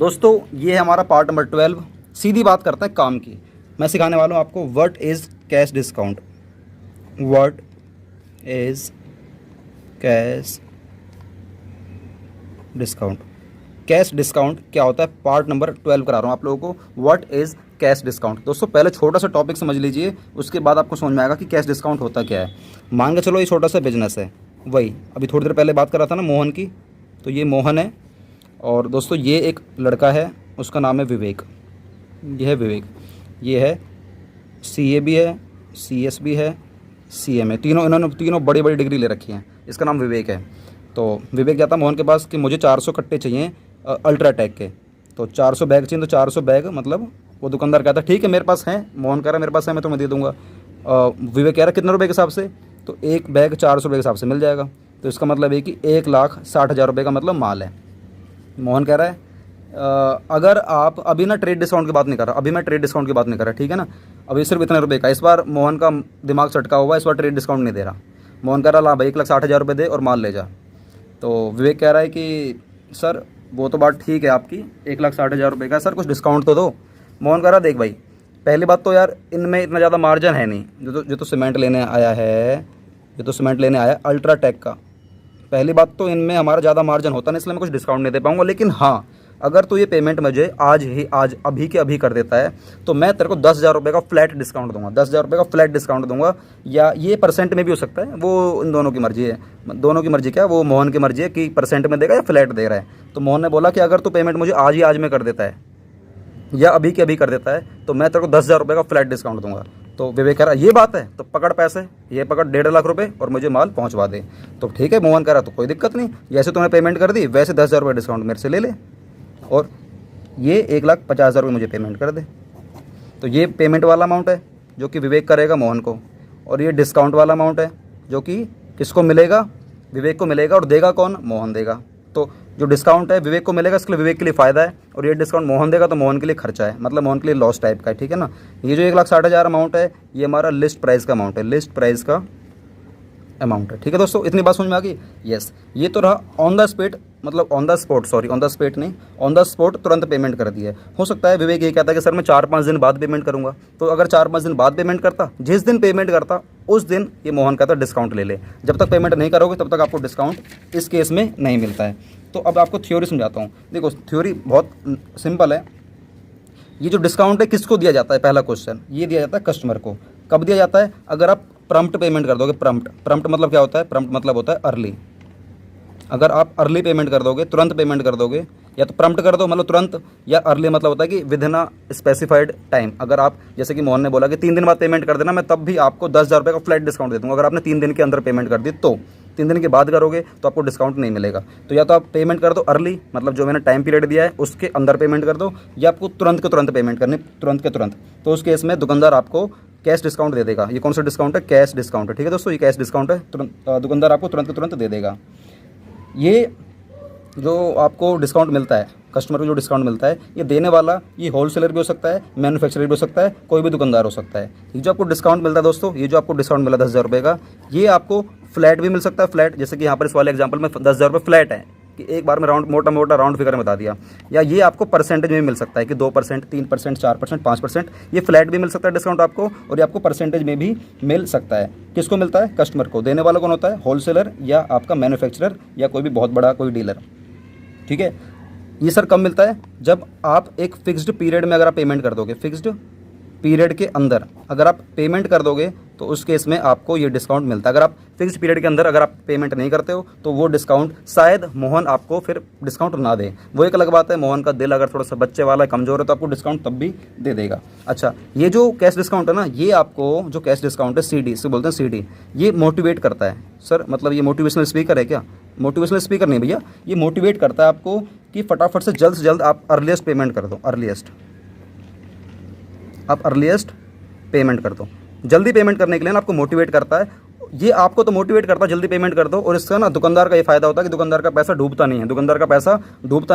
दोस्तों ये है हमारा पार्ट नंबर 12। सीधी बात करते हैं काम की। मैं सिखाने वाला हूँ आपको what is cash discount. What is cash discount. Cash discount क्या होता है, पार्ट नंबर 12 करा रहा हूँ आप लोगों को। What is cash discount. दोस्तों पहले छोटा सा टॉपिक समझ लीजिए, उसके बाद आपको समझ में आएगा कि कैश डिस्काउंट होता क्या है। मान के चलो ये छोटा सा बिजनेस है, वही अभी थोड़ी देर पहले बात कर रहा था ना मोहन की, तो ये मोहन है। और दोस्तों ये एक लड़का है, उसका नाम है विवेक। ये है विवेक, ये है CA भी है, CS भी है, CM है। इन्होंने तीनों बड़ी बड़ी डिग्री ले रखी हैं। इसका नाम विवेक है। तो विवेक जाता मोहन के पास कि मुझे 400 कट्टे चाहिए अल्ट्राटेक के। तो 400 बैग चाहिए, तो 400 बैग मतलब वो दुकानदार कहता ठीक है मेरे पास है। मोहन कह रहा मेरे पास है, मैं तुम्हें दे दूंगा। विवेक कह रहा कितने रुपए के हिसाब से, तो एक बैग 400 रुपये के हिसाब से मिल जाएगा। तो इसका मतलब है कि 1,60,000 रुपये का मतलब माल है। मोहन कह रहा है अगर आप अभी ना ट्रेड डिस्काउंट की बात नहीं कर रहा, अभी मैं ट्रेड डिस्काउंट की बात नहीं कर रहा, ठीक है ना। अभी सिर्फ इतने रुपए का, इस बार मोहन का दिमाग चटका हुआ, इस बार ट्रेड डिस्काउंट नहीं दे रहा। मोहन कह रहा ला भाई 1,60,000 रुपये दे और माल ले जा। तो विवेक कह रहा है कि सर वो तो बात ठीक है आपकी, 1,60,000 रुपये का, सर कुछ डिस्काउंट तो दो। मोहन कह रहा देख भाई, पहली बात तो यार इनमें इतना ज़्यादा मार्जिन है नहीं। जो तो सीमेंट लेने आया है, जो तो सीमेंट लेने आया अल्ट्राटेक का, पहली बात तो इनमें हमारा ज़्यादा मार्जिन होता नहीं, इसलिए मैं कुछ डिस्काउंट नहीं दे पाऊंगा। लेकिन हाँ, अगर तो ये पेमेंट मुझे आज अभी के अभी कर देता है, तो मैं तेरे को 10,000 रुपये का फ्लैट डिस्काउंट दूंगा। 10,000 रुपये का फ्लैट डिस्काउंट दूंगा, या ये परसेंट में भी हो सकता है, वो इन दोनों की मर्जी है। दोनों की मर्जी क्या है, वो मोहन की मर्जी है कि परसेंट में देगा या फ्लैट दे रहा है। तो मोहन ने बोला कि अगर तू पेमेंट मुझे आज में कर देता है या अभी के अभी कर देता है, तो मैं तेरे को 10,000 रुपये का फ्लैट डिस्काउंट दूंगा। तो विवेक कह रहा ये बात है, तो पकड़ पैसे, ये पकड़ 1.5 लाख रुपए और मुझे माल पहुंचवा दे। तो ठीक है, मोहन कह रहा तो कोई दिक्कत नहीं, जैसे तूने पेमेंट कर दी वैसे 10,000 रुपये डिस्काउंट मेरे से ले ले, और ये 1,50,000 रुपये मुझे पेमेंट कर दे। तो ये पेमेंट वाला अमाउंट है जो कि विवेक करेगा मोहन को, और ये डिस्काउंट वाला अमाउंट है जो कि किसको मिलेगा, विवेक को मिलेगा। और देगा कौन, मोहन देगा। तो जो डिस्काउंट है विवेक को मिलेगा, इसके लिए विवेक के लिए फ़ायदा है, और ये डिस्काउंट मोहन देगा तो मोहन के लिए खर्चा है, मतलब मोहन के लिए लॉस टाइप का है, ठीक है ना। ये जो 1,60,000 अमाउंट है, ये हमारा लिस्ट प्राइस का अमाउंट है, लिस्ट प्राइस का अमाउंट है, ठीक है दोस्तों। इतनी बात समझ में आ गई। यस, ये तो रहा ऑन द स्पॉट, मतलब ऑन द स्पॉट तुरंत पेमेंट कर दी है। हो सकता है विवेक ये कहता है कि सर मैं 4-5 दिन बाद पेमेंट करूंगा, तो अगर 4-5 दिन बाद पेमेंट करता, जिस दिन पेमेंट करता उस दिन ये मोहन कहता डिस्काउंट ले ले। जब तक पेमेंट नहीं करोगे तब तक आपको डिस्काउंट इस केस में नहीं मिलता है। तो अब आपको थ्योरी समझाता हूँ। देखो थ्योरी बहुत सिंपल है। ये जो डिस्काउंट है किसको दिया जाता है, पहला क्वेश्चन, ये दिया जाता है कस्टमर को। कब दिया जाता है, अगर आप प्रम्प्ट पेमेंट कर दोगे। प्रम्प्ट मतलब क्या होता है, प्रम्प्ट मतलब होता है अर्ली। अगर आप अर्ली पेमेंट कर दोगे, तुरंत पेमेंट कर दोगे, या तो प्रम्प्ट कर दो मतलब तुरंत, या अर्ली मतलब होता है कि with in a specified time. अगर आप जैसे कि मोहन ने बोला कि 3 दिन बाद पेमेंट कर देना, मैं तब भी आपको 10,000 रुपये का फ्लैट डिस्काउंट दे दूँगा। अगर आपने 3 दिन के अंदर पेमेंट कर दी, तो 3 दिन के बाद करोगे तो आपको डिस्काउंट नहीं मिलेगा। तो या तो आप पेमेंट कर दो अर्ली, मतलब जो मैंने टाइम पीरियड दिया है उसके अंदर पेमेंट कर दो, या आपको तुरंत के तुरंत पेमेंट करनी, तुरंत के तुरंत। तो उस केस में दुकानदार आपको कैश डिस्काउंट दे देगा। ये कौन सा डिस्काउंट है, कैश डिस्काउंट है, ठीक है दोस्तों। ये कैश डिस्काउंट है, तुरंत दुकानदार आपको तुरंत के तुरंत दे देगा। ये जो आपको डिस्काउंट मिलता है, कस्टमर को जो डिस्काउंट मिलता है, ये देने वाला ये होलसेलर भी हो सकता है, मैन्युफैक्चरर भी हो सकता है, कोई भी दुकानदार हो सकता है। ये जो आपको डिस्काउंट मिलता है दोस्तों, ये जो आपको डिस्काउंट मिला 10,000 रुपये का, ये आपको फ्लैट भी मिल सकता है। फ्लैट जैसे कि यहाँ पर इस वाले एग्जाम्पल में 10,000 रुपये फ्लैट है, कि एक बार में मोटा राउंड फिगर में बता दिया। या ये आपको परसेंटेज में मिल सकता है कि 2%, 3%, 4%, 5%, ये फ्लैट भी मिल सकता है डिस्काउंट आपको, और ये आपको परसेंटेज में भी मिल सकता है। किसको मिलता है, कस्टमर को। देने वाला कौन होता है, होलसेलर या आपका मैन्युफैक्चरर या कोई भी बहुत बड़ा कोई डीलर, ठीक है। ये सर कब मिलता है, जब आप एक फिक्स्ड पीरियड में अगर आप पेमेंट कर दोगे, फिक्स्ड पीरियड के अंदर अगर आप पेमेंट कर दोगे तो उस केस में आपको ये डिस्काउंट मिलता है। अगर आप फिक्स्ड पीरियड के अंदर अगर आप पेमेंट नहीं करते हो तो वो डिस्काउंट शायद मोहन आपको फिर डिस्काउंट ना दे, वो एक अलग बात है। मोहन का दिल अगर थोड़ा सा बच्चे वाला कमज़ोर है तो आपको डिस्काउंट तब भी दे देगा। अच्छा, ये जो कैश डिस्काउंट है ना, ये आपको जो कैश डिस्काउंट है CD, इसे बोलते हैं CD, ये मोटिवेट करता है। सर मतलब ये मोटिवेशनल स्पीकर है क्या, मोटिवेशनल स्पीकर नहीं भैया, ये मोटिवेट करता है आपको कि फटाफट से जल्द आप अर्लीस्ट पेमेंट कर दो। आप अर्लीस्ट पेमेंट कर दो, जल्दी पेमेंट करने के लिए ना आपको मोटिवेट करता है। ये आपको तो मोटिवेट करता है जल्दी पेमेंट कर दो, और इसका ना दुकानदार का ये फायदा होता है कि दुकानदार का पैसा डूबता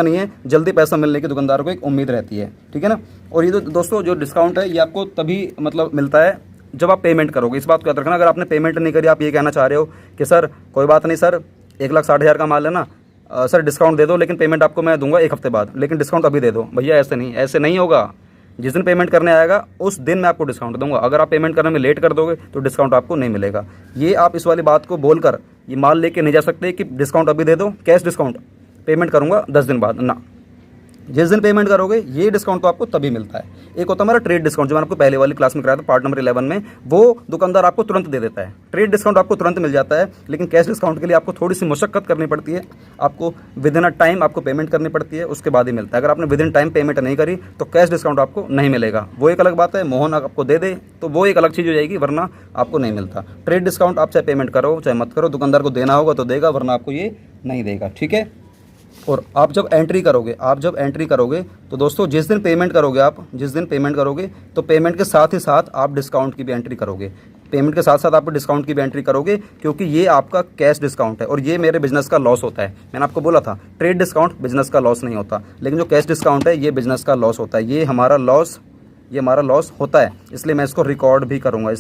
नहीं है, जल्दी पैसा मिलने की दुकानदार को एक उम्मीद रहती है, ठीक है ना। और ये दोस्तों जो डिस्काउंट है ये आपको तभी मतलब मिलता है जब आप पेमेंट करोगे। इस बात को याद रखना, अगर आपने पेमेंट नहीं करी, आप ये कहना चाह रहे हो कि सर कोई बात नहीं सर, 1,60,000 का माल है ना, सर डिस्काउंट दे दो लेकिन पेमेंट आपको मैं दूंगा 1 हफ्ते बाद, लेकिन डिस्काउंट अभी दे दो। भैया ऐसे नहीं होगा। जिस दिन पेमेंट करने आएगा उस दिन मैं आपको डिस्काउंट दूंगा। अगर आप पेमेंट करने में लेट कर दोगे तो डिस्काउंट आपको नहीं मिलेगा। ये आप इस वाली बात को बोलकर ये माल लेके नहीं जा सकते कि डिस्काउंट अभी दे दो, कैश डिस्काउंट, पेमेंट करूंगा 10 दिन बाद ना। जिस दिन पेमेंट करोगे ये डिस्काउंट तो आपको तभी मिलता है। एक होता है हमारा ट्रेड डिस्काउंट, जो मैंने आपको पहले वाली क्लास में कराया था पार्ट नंबर 11 में, वो दुकानदार आपको तुरंत दे देता है। ट्रेड डिस्काउंट आपको तुरंत मिल जाता है, लेकिन कैश डिस्काउंट के लिए आपको थोड़ी सी मशक्कत करनी पड़ती है। आपको विद इन अ टाइम आपको पेमेंट करनी पड़ती है, उसके बाद ही मिलता है। अगर आपने विद इन टाइम पेमेंट नहीं करी तो कैश डिस्काउंट आपको नहीं मिलेगा। वो एक अलग बात है, मोहन आपको दे दे तो वो एक अलग चीज़ हो जाएगी, वरना आपको नहीं मिलता। ट्रेड डिस्काउंट आप चाहे पेमेंट करो चाहे मत करो, दुकानदार को देना होगा तो देगा, वरना आपको ये नहीं देगा। ठीक है। और आप जब एंट्री करोगे तो दोस्तों जिस दिन पेमेंट करोगे तो पेमेंट के साथ ही साथ आप डिस्काउंट की भी एंट्री करोगे। पेमेंट के साथ साथ आप डिस्काउंट की भी एंट्री करोगे, क्योंकि ये आपका कैश डिस्काउंट है और ये मेरे बिजनेस का लॉस होता है। मैंने आपको बोला था ट्रेड डिस्काउंट बिजनेस का लॉस नहीं होता, लेकिन जो कैश डिस्काउंट है ये बिजनेस का लॉस होता है। ये हमारा लॉस होता है, इसलिए मैं इसको रिकॉर्ड भी करूंगा।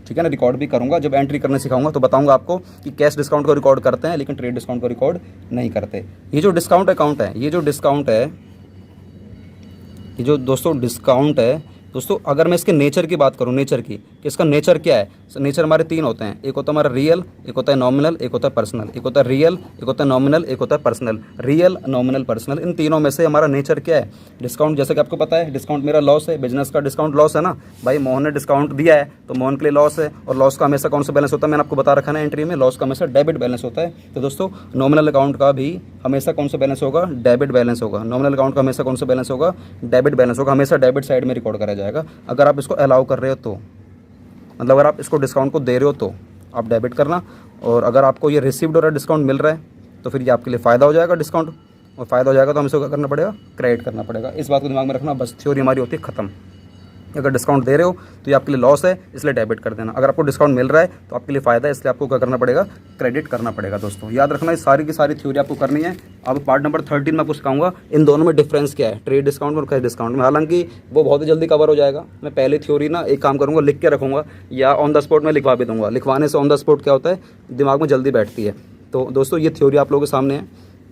ठीक है ना, रिकॉर्ड भी करूंगा। जब एंट्री करने सिखाऊंगा तो बताऊंगा आपको कि कैश डिस्काउंट को रिकॉर्ड करते हैं लेकिन ट्रेड डिस्काउंट को रिकॉर्ड नहीं करते। ये जो डिस्काउंट है दोस्तों, अगर मैं इसके नेचर की बात करूं, कि इसका नेचर क्या है। नेचर हमारे 3 होते हैं, एक होता है हमारा रियल, एक होता है नॉमिनल, एक होता है पर्सनल। एक होता है रियल, एक होता है नॉमिनल, एक होता है पर्सनल। रियल, नॉमिनल, पर्सनल, इन तीनों में से हमारा नेचर क्या है। डिस्काउंट जैसे कि आपको पता है डिस्काउंट मेरा लॉस है, बिजनेस का डिस्काउंट लॉस है ना भाई। मोहन ने डिस्काउंट दिया है तो मोहन के लिए लॉस है, और लॉस का हमेशा कौन सा बैलेंस होता है, मैंने आपको बता रखा है एंट्री में, लॉस का हमेशा डेबिट बैलेंस होता है। तो दोस्तों नॉमिनल अकाउंट का भी हमेशा कौन सा बैलेंस होगा, डेबिट बैलेंस होगा। नॉमिनल अकाउंट का हमेशा कौन सा बैलेंस होगा, डेबिट बैलेंस होगा। हमेशा डेबिट साइड में रिकॉर्ड करा जाएगा। अगर आप इसको अलाउ कर रहे हो तो, मतलब अगर आप इसको डिस्काउंट को दे रहे हो तो आप डेबिट करना, और अगर आपको ये रिसीव्ड हो रहा है डिस्काउंट मिल रहा है तो फिर ये आपके लिए फ़ायदा हो जाएगा डिस्काउंट, और फ़ायदा हो जाएगा तो हमें इसको क्या करना पड़ेगा, क्रेडिट करना पड़ेगा। इस बात को दिमाग में रखना, बस थ्योरी हमारी होती है ख़त्म। अगर डिस्काउंट दे रहे हो तो ये आपके लिए लॉस है, इसलिए डेबिट कर देना। अगर आपको डिस्काउंट मिल रहा है तो आपके लिए फ़ायदा है, इसलिए आपको क्या करना पड़ेगा, क्रेडिट करना पड़ेगा। दोस्तों याद रखना, ये सारी की सारी थ्योरी आपको करनी है। अब पार्ट नंबर 13 में आपको सिखाऊंगा इन दोनों में डिफरेंस क्या है, ट्रेड डिस्काउंट और कैश डिस्काउंट में। हालांकि वो बहुत ही जल्दी कवर हो जाएगा। मैं पहले थ्योरी ना एक काम करूँगा, लिख के रखूँगा या ऑन द स्पॉट में लिखवा भी दूँगा। लिखवाने से ऑन द स्पॉट क्या होता है, दिमाग में जल्दी बैठती है। तो दोस्तों ये थ्योरी आप लोगों के सामने है,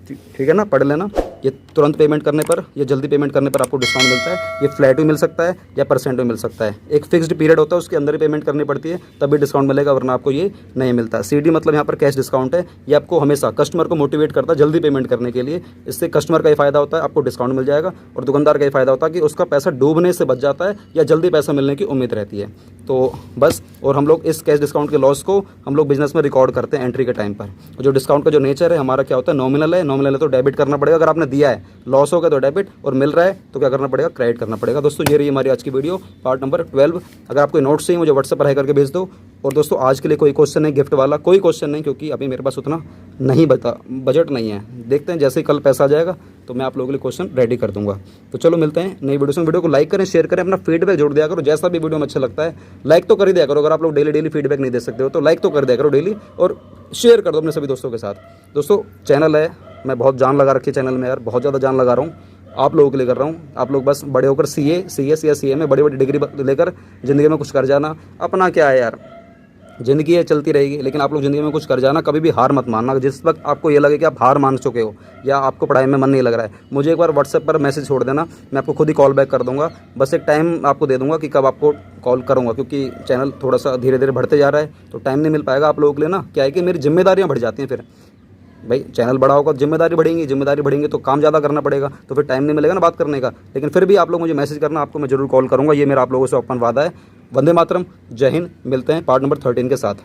ठीक है ना, पढ़ लेना। ये तुरंत पेमेंट करने पर या जल्दी पेमेंट करने पर आपको डिस्काउंट मिलता है। ये फ्लैट भी मिल सकता है या परसेंट भी मिल सकता है। एक फिक्स्ड पीरियड होता है, उसके अंदर ही पेमेंट करनी पड़ती है, तभी डिस्काउंट मिलेगा, वरना आपको ये नहीं मिलता। CD मतलब यहाँ पर कैश डिस्काउंट है। ये आपको हमेशा कस्टमर को मोटिवेट करता है जल्दी पेमेंट करने के लिए। इससे कस्टमर का ही फायदा होता है, आपको डिस्काउंट मिल जाएगा, और दुकानदार का ही फायदा होता है कि उसका पैसा डूबने से बच जाता है या जल्दी पैसा मिलने की उम्मीद रहती है। तो बस, और हम लोग इस कैश डिस्काउंट के लॉस को हम लोग बिजनेस में रिकॉर्ड करते हैं एंट्री के टाइम पर। जो डिस्काउंट का जो नेचर है हमारा क्या होता है, नॉमिनल है तो डेबिट करना पड़ेगा। अगर आपने दिया है, लॉस होगा तो डेबिट, और मिल रहा है तो क्या करना पड़ेगा, क्रेडिट करना पड़ेगा। दोस्तों ये रही हमारी आज की वीडियो पार्ट नंबर 12। अगर आपको नोट्स चाहिए मुझे व्हाट्सएप पर हाई करके भेज दो। और दोस्तों आज के लिए कोई क्वेश्चन नहीं, गिफ्ट वाला कोई क्वेश्चन नहीं, क्योंकि अभी मेरे पास उतना बजट नहीं है। देखते हैं, जैसे ही कल पैसा आ जाएगा तो मैं आप लोगों के लिए क्वेश्चन रेडी कर दूंगा। तो चलो मिलते हैं नई वीडियो में। वीडियो को लाइक करें, शेयर करें, अपना फीडबैक जोड़ दिया करो। जैसा भी वीडियो में अच्छा लगता है लाइक तो कर ही दिया करो। अगर आप लोग डेली फीडबैक नहीं दे सकते हो तो लाइक तो कर दिया करो डेली, और शेयर कर दो अपने सभी दोस्तों के साथ। दोस्तों चैनल है, मैं बहुत जान लगा रखी है चैनल में यार, बहुत ज़्यादा जान लगा रहा हूँ, आप लोगों के लिए कर रहा हूँ। आप लोग बस बड़े होकर CS या CA में बड़ी बड़ी डिग्री लेकर ज़िंदगी में कुछ कर जाना। अपना क्या है यार, ज़िंदगी है चलती रहेगी, लेकिन आप लोग ज़िंदगी में कुछ कर जाना। कभी भी हार मत मानना। जिस वक्त आपको ये लगे कि आप हार मान चुके हो या आपको पढ़ाई में मन नहीं लग रहा है, मुझे एक बार व्हाट्सएप पर मैसेज छोड़ देना, मैं आपको खुद ही कॉल बैक कर दूंगा। बस एक टाइम आपको दे दूंगा कि कब आपको कॉल करूंगा, क्योंकि चैनल थोड़ा सा धीरे धीरे बढ़ते जा रहा है तो टाइम नहीं मिल पाएगा आप लोगों के लिए ना। क्या है कि मेरी जिम्मेदारियाँ बढ़ जाती हैं। फिर भाई चैनल बड़ा होगा, जिम्मेदारी बढ़ेंगी तो काम ज़्यादा करना पड़ेगा, तो फिर टाइम नहीं मिलेगा ना बात करने का। लेकिन फिर भी आप लोग मुझे मैसेज करना, आपको मैं जरूर कॉल करूँगा। ये मेरा आप लोगों से ओपन वादा है। वंदे मातरम, जय हिंद। मिलते हैं पार्ट नंबर 13 के साथ।